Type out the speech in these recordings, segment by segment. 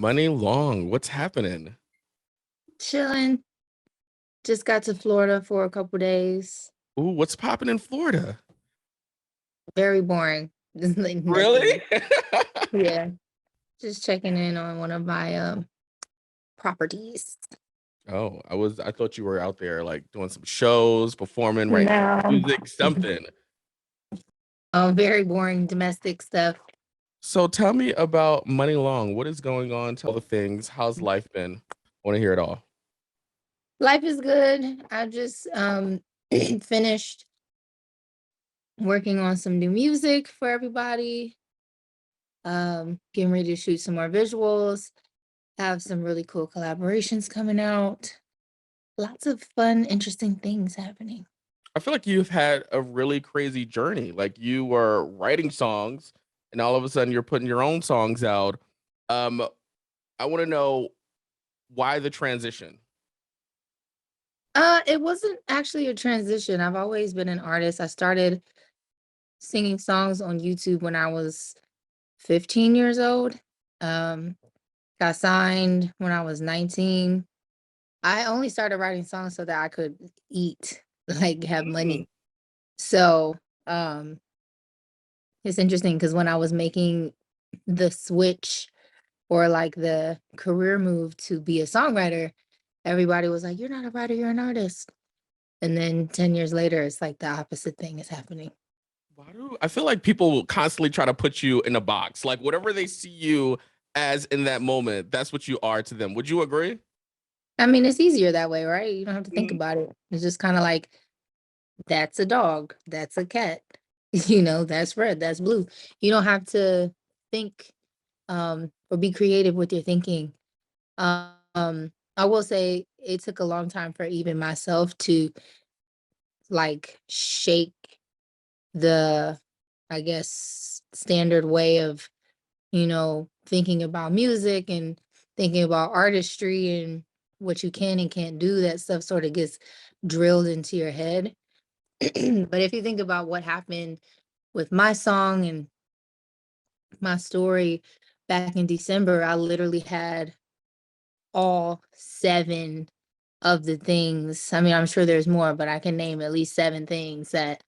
Money long. What's happening? Chilling. Just got to Florida for a couple days. Ooh, what's popping in Florida? Very boring. Just like Really? nothing. Yeah. Just checking in on one of my properties. Oh, I thought you were out there like doing some shows, performing, writing No. music, something. Very boring domestic stuff. So tell me about Money Long. What is going on? Tell the things. How's life been? Want to hear it all. Life is good. I just finished working on some new music for everybody. Getting ready to shoot some more visuals. Have some really cool collaborations coming out. Lots of fun, interesting things happening. I feel like you've had a really crazy journey. Like you were writing songs and all of a sudden you're putting your own songs out. Um, I want to know why the transition? It wasn't actually a transition. I've always been an artist. I started singing songs on YouTube when I was 15 years old. Um, got signed when I was 19. I only started writing songs so that I could eat, like have Mm. money. So, um, it's interesting because when I was making the switch or like the career move to be a songwriter, everybody was like, "You're not a writer, you're an artist." And then 10 years later, it's like the opposite thing is happening. Why do I feel like people will constantly try to put you in a box? Like whatever they see you as in that moment, that's what you are to them. Would you agree? I mean, it's easier that way, right? You don't have to think Mhm. about it. It's just kind of like, that's a dog, that's a cat, that's red, that's blue. You don't have to think or be creative with your thinking. I will say it took a long time for even myself to like shake the, I guess, standard way of thinking about music and thinking about artistry and what you can and can't do. That stuff sort of gets drilled into your head. But if you think about what happened with my song and my story back in December, I literally had all seven of the things. I mean, I'm sure there's more, but I can name at least seven things that,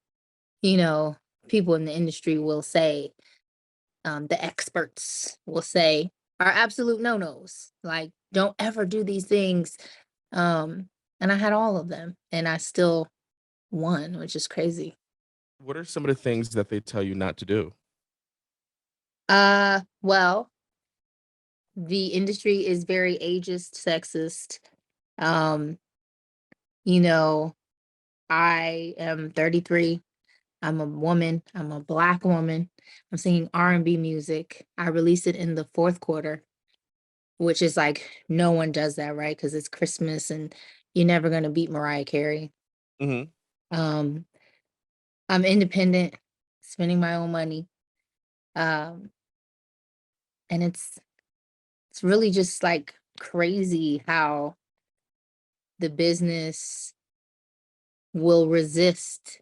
you know, people in the industry will say, the experts will say are absolute no-nos. Like, don't ever do these things. And I had all of them and I still won, which is crazy. What are some of the things that they tell you not to do? Well, the industry is very ageist, sexist. Um, you know, I am 33. I'm a woman. I'm a Black woman. I'm singing R&B music. I released it in the fourth quarter, which is like no one does that, right? Because it's Christmas and you're never gonna beat Mariah Carey. Hmm. Um, I'm independent, spending my own money. Um, and it's really just like crazy how the business will resist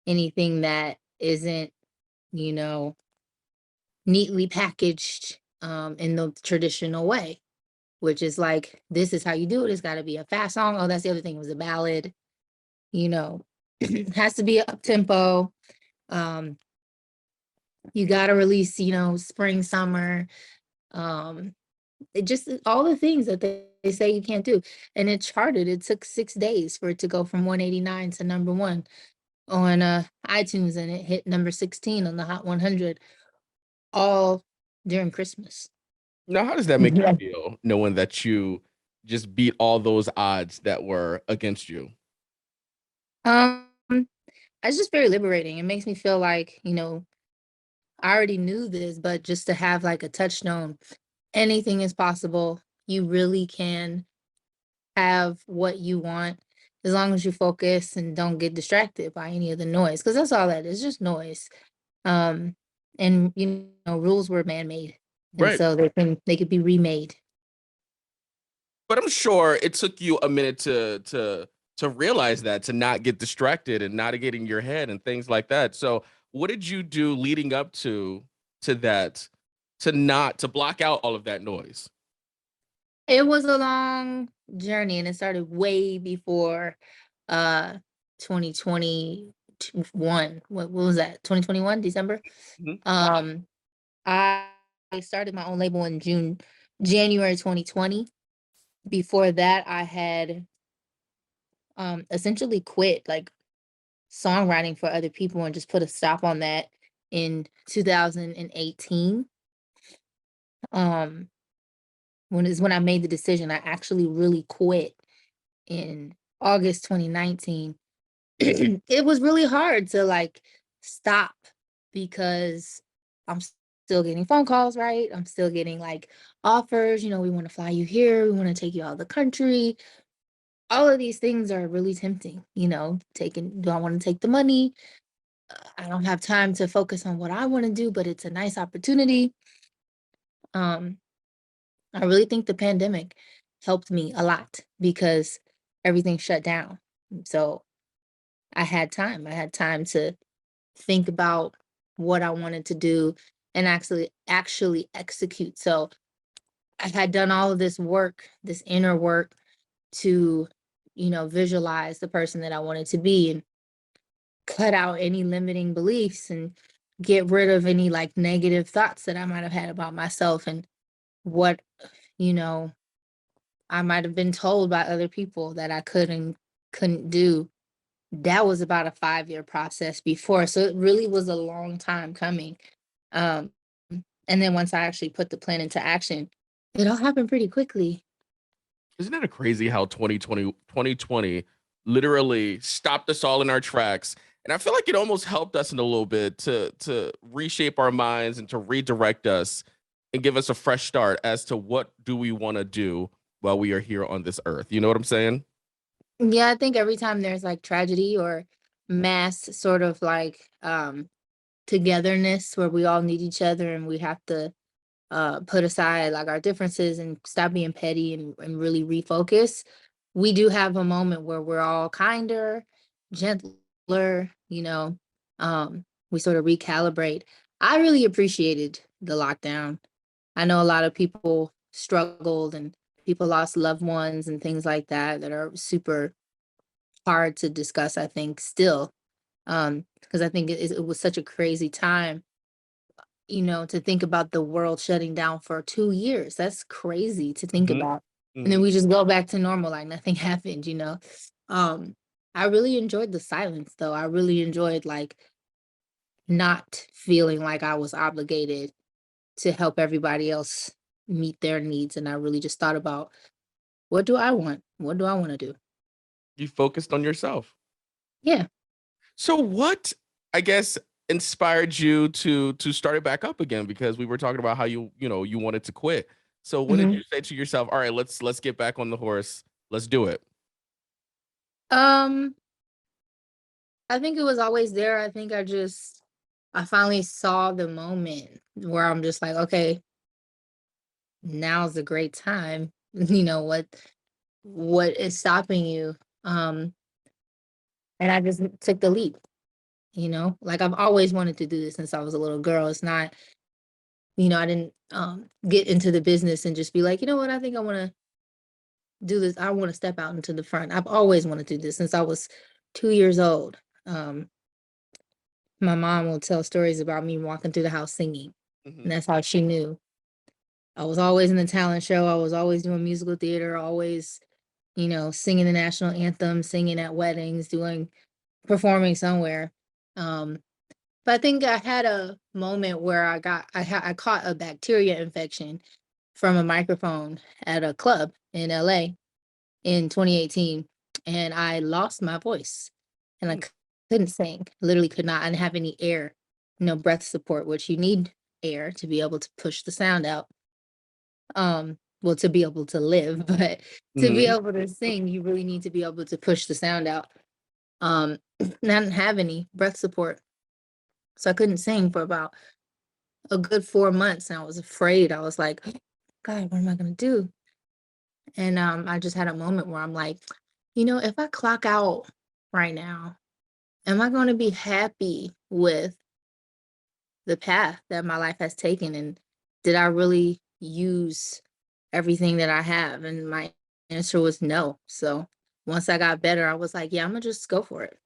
anything that isn't, you know, neatly packaged in the traditional way, which is like, this is how you do it. It's got to be a fast song. Oh, that's the other thing, it was a ballad, you know, it has to be up tempo. Um, you got to release, spring, summer. Um, it just all the things that they say you can't do. And it charted. It took 6 days for it to go from 189 to number one on iTunes, and it hit number 16 on the Hot 100 all during Christmas. Now, how does that make you Yeah. feel knowing that you just beat all those odds that were against you? Um, it's just very liberating. It makes me feel like, I already knew this, but just to have like a touchstone, anything is possible. You really can have what you want as long as you focus and don't get distracted by any of the noise, because that's all that is, just noise. Um, and rules were man-made, and Right. so they could be remade. But I'm sure it took you a minute to realize that, to not get distracted and not get in your head and things like that. So, what did you do leading up to that to not to block out all of that noise? It was a long journey, and it started way before, uh, 2021. What was that? 2021, December? Mhm. Um, I started my own label in January 2020. Before that, I had, essentially quit, like, songwriting for other people and just put a stop on that in 2018. Um, when I made the decision, I actually really quit in August 2019. It was really hard to like stop because still getting phone calls, right? I'm still getting like offers, we want to fly you here, we want to take you out of the country. All of these things are really tempting, taking, do I want to take the money? I don't have time to focus on what I want to do, but it's a nice opportunity. Um, I really think the pandemic helped me a lot because everything shut down. So I had time. I had time to think about what I wanted to do and actually execute. So I had done all of this work, this inner work to, visualize the person that I wanted to be and cut out any limiting beliefs and get rid of any like negative thoughts that I might have had about myself and what, you know, I might have been told by other people that I couldn't do. That was about a 5-year process before, so it really was a long time coming. Um, and then once I actually put the plan into action, it all happened pretty quickly. Isn't it crazy how 2020 literally stopped us all in our tracks? And I feel like it almost helped us in a little bit to reshape our minds and to redirect us and give us a fresh start as to what do we want to do while we are here on this earth. You know what I'm saying? Yeah, I think every time there's like tragedy or mass sort of like togetherness where we all need each other and we have to put aside like our differences and stop being petty and really refocus, we do have a moment where we're all kinder, gentler, we sort of recalibrate. I really appreciated the lockdown. I know a lot of people struggled and people lost loved ones and things like that are super hard to discuss, I think, still. Because I think it was such a crazy time, to think about the world shutting down for 2 years. That's crazy to think Hmm. about. And then Hmm. we just go back to normal, like nothing happened. Um, I really enjoyed the silence though. I really enjoyed like not feeling like I was obligated to help everybody else meet their needs. And I really just thought about what do I want? What do I want to do? You focused on yourself. Yeah. So what, I guess, inspired you to start it back up again? Because we were talking about how you wanted to quit. So when did Mhm. you say to yourself, "All right, let's get back on the horse. Let's do it." Um, I think it was always there. I finally saw the moment where I'm just like, okay, now's a great time. What is stopping you? Um, and I just took the leap. Like I've always wanted to do this since I was a little girl. It's not, I didn't get into the business and just be like, you know what, I think I want to do this. I want to step out into the front. I've always wanted to do this since I was 2 years old. Um, my mom will tell stories about me walking through the house singing, and Hmm. that's how she knew. I was always in the talent show. I was always doing musical theater, always, singing the national anthem, singing at weddings, doing performing somewhere. Um, but I think I had a moment where I caught a bacteria infection from a microphone at a club in LA in 2018, and I lost my voice, and couldn't sing. Literally could not. I didn't have any air, breath support, which you need air to be able to push the sound out. Well, to be able to live, but to be Hmm. able to sing, you really need to be able to push the sound out. And I didn't have any breath support, so I couldn't sing for about a good 4 months, and I was afraid. I was like, God, what am I gonna do? And I just had a moment where I'm like, if I clock out right now, am I going to be happy with the path that my life has taken? And did I really use everything that I have? And my answer was no. So once I got better, I was like, yeah, I'm gonna just go for it.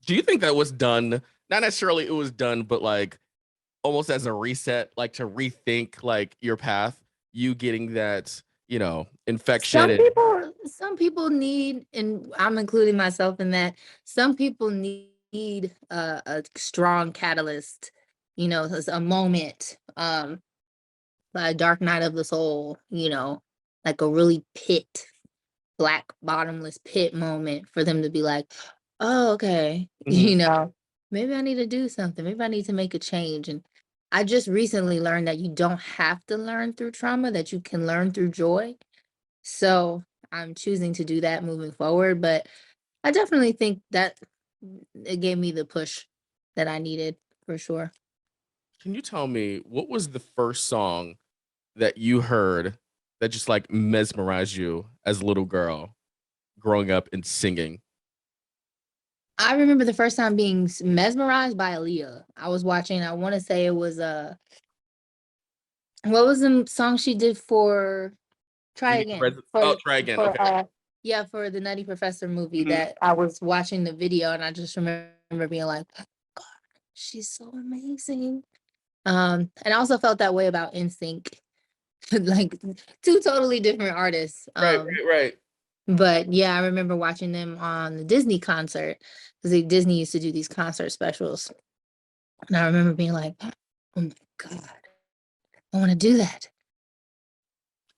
Do you think that was done? Not necessarily it was done, but like almost as a reset, like to rethink like your path, you getting that, infection and Some people need, and I'm including myself in that, some people need a strong catalyst, a moment, a dark night of the soul, like a really black bottomless pit moment for them to be like, oh, okay, Mhm. maybe I need to do something. Maybe I need to make a change. And I just recently learned that you don't have to learn through trauma, that you can learn through joy. So I'm choosing to do that moving forward. But I definitely think that it gave me the push that I needed for sure. Can you tell me what was the first song that you heard that just like mesmerized you as a little girl growing up and singing? I remember the first time being mesmerized by Aaliyah. I was watching, I want to say it was what was the song she did for Try Nutty Again? Professor. Oh, try again. Okay. Yeah, for the Nutty Professor movie Mhm. that I was watching the video and I just remember being like, God, she's so amazing. And I also felt that way about NSYNC, like two totally different artists. Right, right, right. But yeah, I remember watching them on the Disney concert because Disney used to do these concert specials. And I remember being like, oh my God, I want to do that.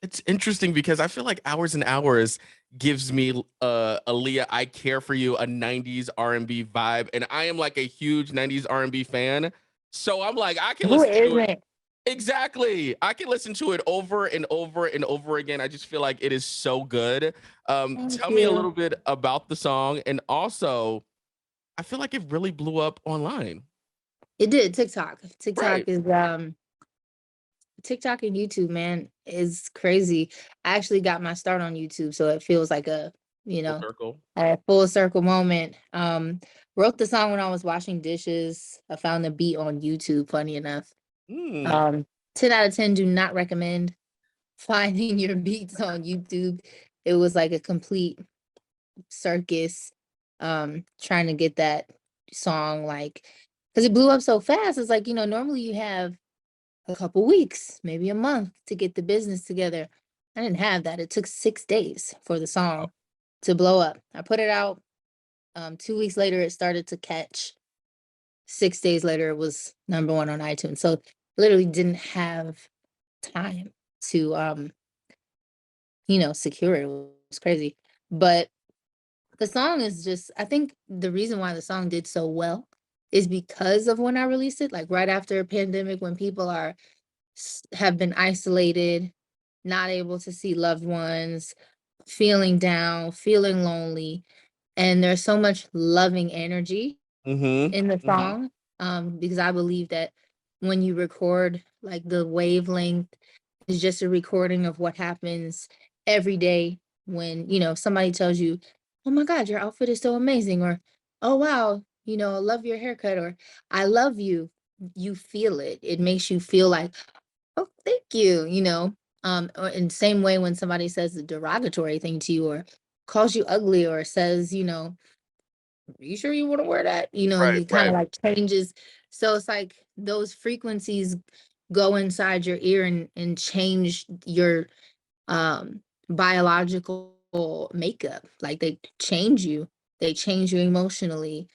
It's interesting because I feel like Hours and Hours gives me Aaliyah I Care for You, a 90s R&B vibe, and I am like a huge 90s R&B fan. So I'm like I can Who listen to it. isn't? Exactly. I can listen to it over and over and over again. I just feel like it is so good. Thank Tell me a you. little bit about the song, and also I feel like it really blew up online. It did TikTok. TikTok Right. is TikTok and YouTube, man, is crazy. I actually got my start on YouTube, so it feels like you Full know, circle. a full circle moment. Wrote the song when I was washing dishes. I found the beat on YouTube, funny enough. Mm. Um, 10 out of 10 do not recommend finding your beats on YouTube. It was like a complete circus, trying to get that song like because it blew up so fast. It's like, normally you have a couple weeks, maybe a month to get the business together. I didn't have that. It took 6 days for the Wow. song to blow up. I put it out. 2 weeks later, it started to catch. 6 days later, it was #1 on iTunes. So literally didn't have time to secure it. It was crazy. But the song is just, I think the reason why the song did so well is because of when I released it, like right after a pandemic when people have been isolated, not able to see loved ones, feeling down, feeling lonely, and there's so much loving energy Mhm. in the Mhm. song, because I believe that when you record, like, the wavelength is just a recording of what happens every day when, somebody tells you, "Oh my god, your outfit is so amazing," or, "Oh, wow, I love your haircut," or, "I love you." You feel it. It makes you feel like, "Oh, thank you," or in same way when somebody says a derogatory thing to you or calls you ugly or says, you sure you want to wear that? Right, You kind right. of like changes. So it's like those frequencies go inside your ear and change your um biological makeup. Like they change you emotionally,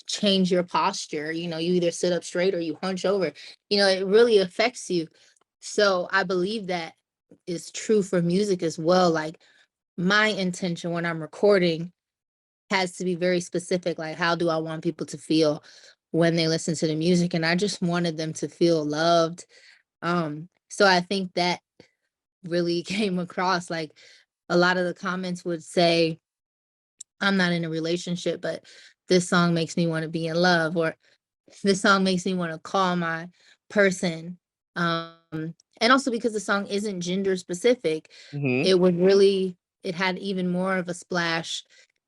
change your posture. You either sit up straight or you hunch over. It really affects you. So I believe that is true for music as well. Like my intention when I'm recording has to be very specific. Like, how do I want people to feel when they listen to the music? And I just wanted them to feel loved. So I think that really came across. Like, a lot of the comments would say, I'm not in a relationship, but this song makes me want to be in love, or this song makes me want to call my person. And also because the song isn't gender specific, Mhm. it it had even more of a splash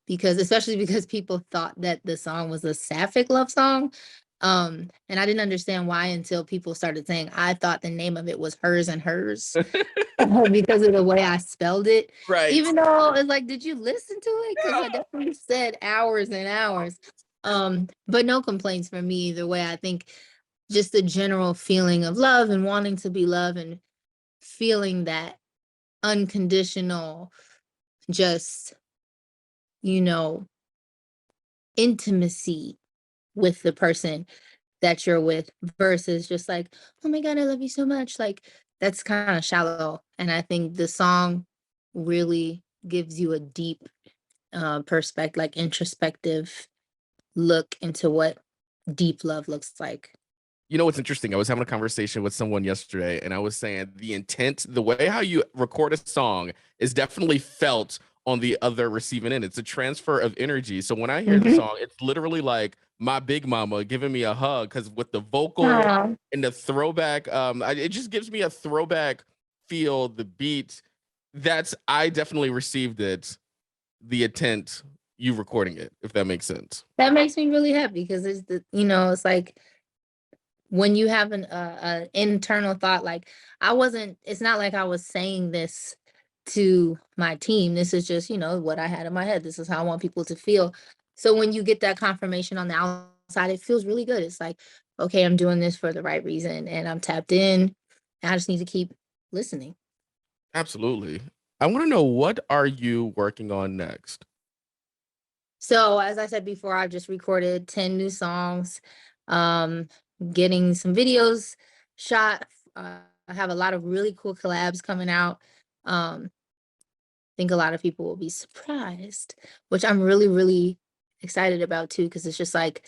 because, especially because people thought that the song was a sapphic love song. And I didn't understand why until people started saying I thought the name of it was Hers and Hers because of the way I spelled it. Right. Even though it's like, did you listen to it? Because I definitely said hours and hours. But no complaints from me either way. I think just the general feeling of love and wanting to be loved and feeling that unconditional, just, you know, intimacy with the person that you're with versus just like, oh my God, I love you so much. Like, that's kind of shallow. And I think the song really gives you a deep perspective, like introspective look into what deep love looks like. You know what's interesting? I was having a conversation with someone yesterday, and I was saying the intent, the way how you record a song is definitely felt on the other receiving end. It's a transfer of energy. So when I hear the Mhm. song, it's literally like my big mama giving me a hug because with the vocal Aw. and the throwback, it just gives me a throwback feel, the beat. I definitely received it, the intent you recording it, if that makes sense. That makes me really happy because it's like when you have an internal thought, like it's not like I was saying this to my team. This is just, what I had in my head. This is how I want people to feel. So when you get that confirmation on the outside, it feels really good. It's like, okay, I'm doing this for the right reason and I'm tapped in. I just need to keep listening. Absolutely. I want to know, what are you working on next? So as I said before, I've just recorded 10 new songs, um, getting some videos shot. I have a lot of really cool collabs coming out. Think a lot of people will be surprised, which I'm really, really excited about too, because it's just like,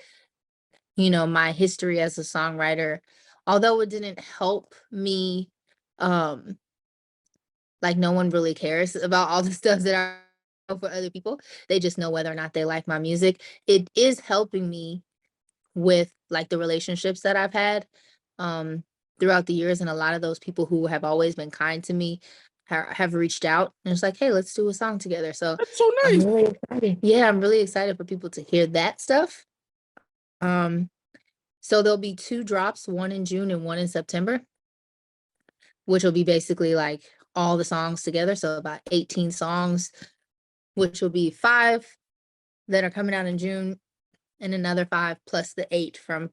my history as a songwriter, although it didn't help me, um, like no one really cares about all the stuff that I know for other people. They just know whether or not they like my music. It is helping me with like the relationships that I've had um throughout the years, and a lot of those people who have always been kind to me have reached out and it's like, hey, let's do a song together. So That's so I'm nice. really excited. Yeah, I'm really excited for people to hear that stuff. um so there'll be two drops, one in June and one in September, which will be basically like all the songs together, so about 18 songs, which will be 5 that are coming out in June and another 5 plus the 8 from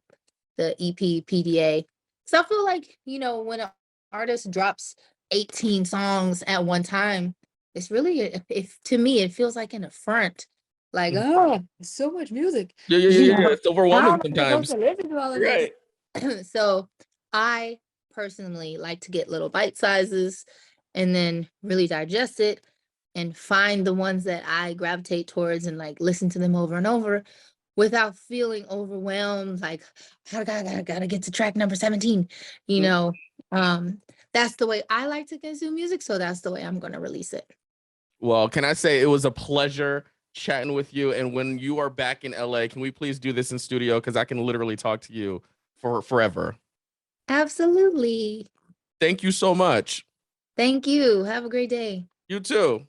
the EP PDA. So I feel like, when an artist drops 18 songs at one time, it's really, if to me, it feels like an affront. Like, Mhm. oh, so much music, Yeah, yeah, yeah, you yeah, yeah. know, It's how overwhelming am I supposed sometimes. to listen to all of this? Right. So I personally like to get little bite sizes and then really digest it and find the ones that I gravitate towards and like listen to them over and over without feeling overwhelmed, like, I gotta get to track number 17, you Mm. know. That's the way I like to consume music, so that's the way I'm gonna release it. Well, can I say it was a pleasure chatting with you? And when you are back in LA, can we please do this in studio? Because I can literally talk to you for forever. Absolutely. Thank you so much. Thank you. Have a great day. You too.